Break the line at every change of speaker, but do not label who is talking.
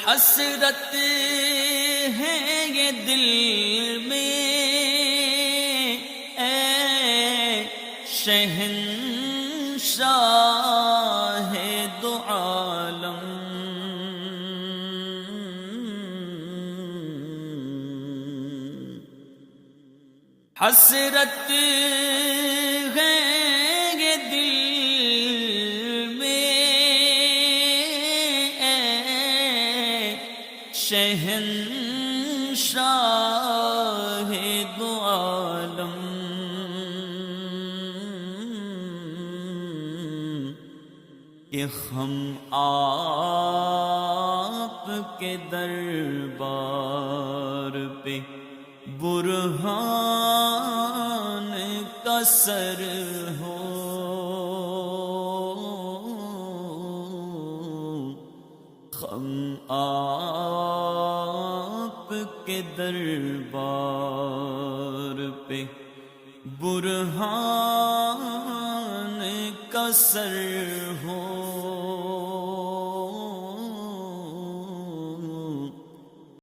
حسرت ہے یہ دل میں اے شہنشاہ دو عالم، حسرت ہے یہ دل میں اے شہنشاہ دو عالم، کہ ہم آپ کے دربار پہ برہان کا سر ہو، ہم آپ کے دربار پہ برہان کا سر ہو۔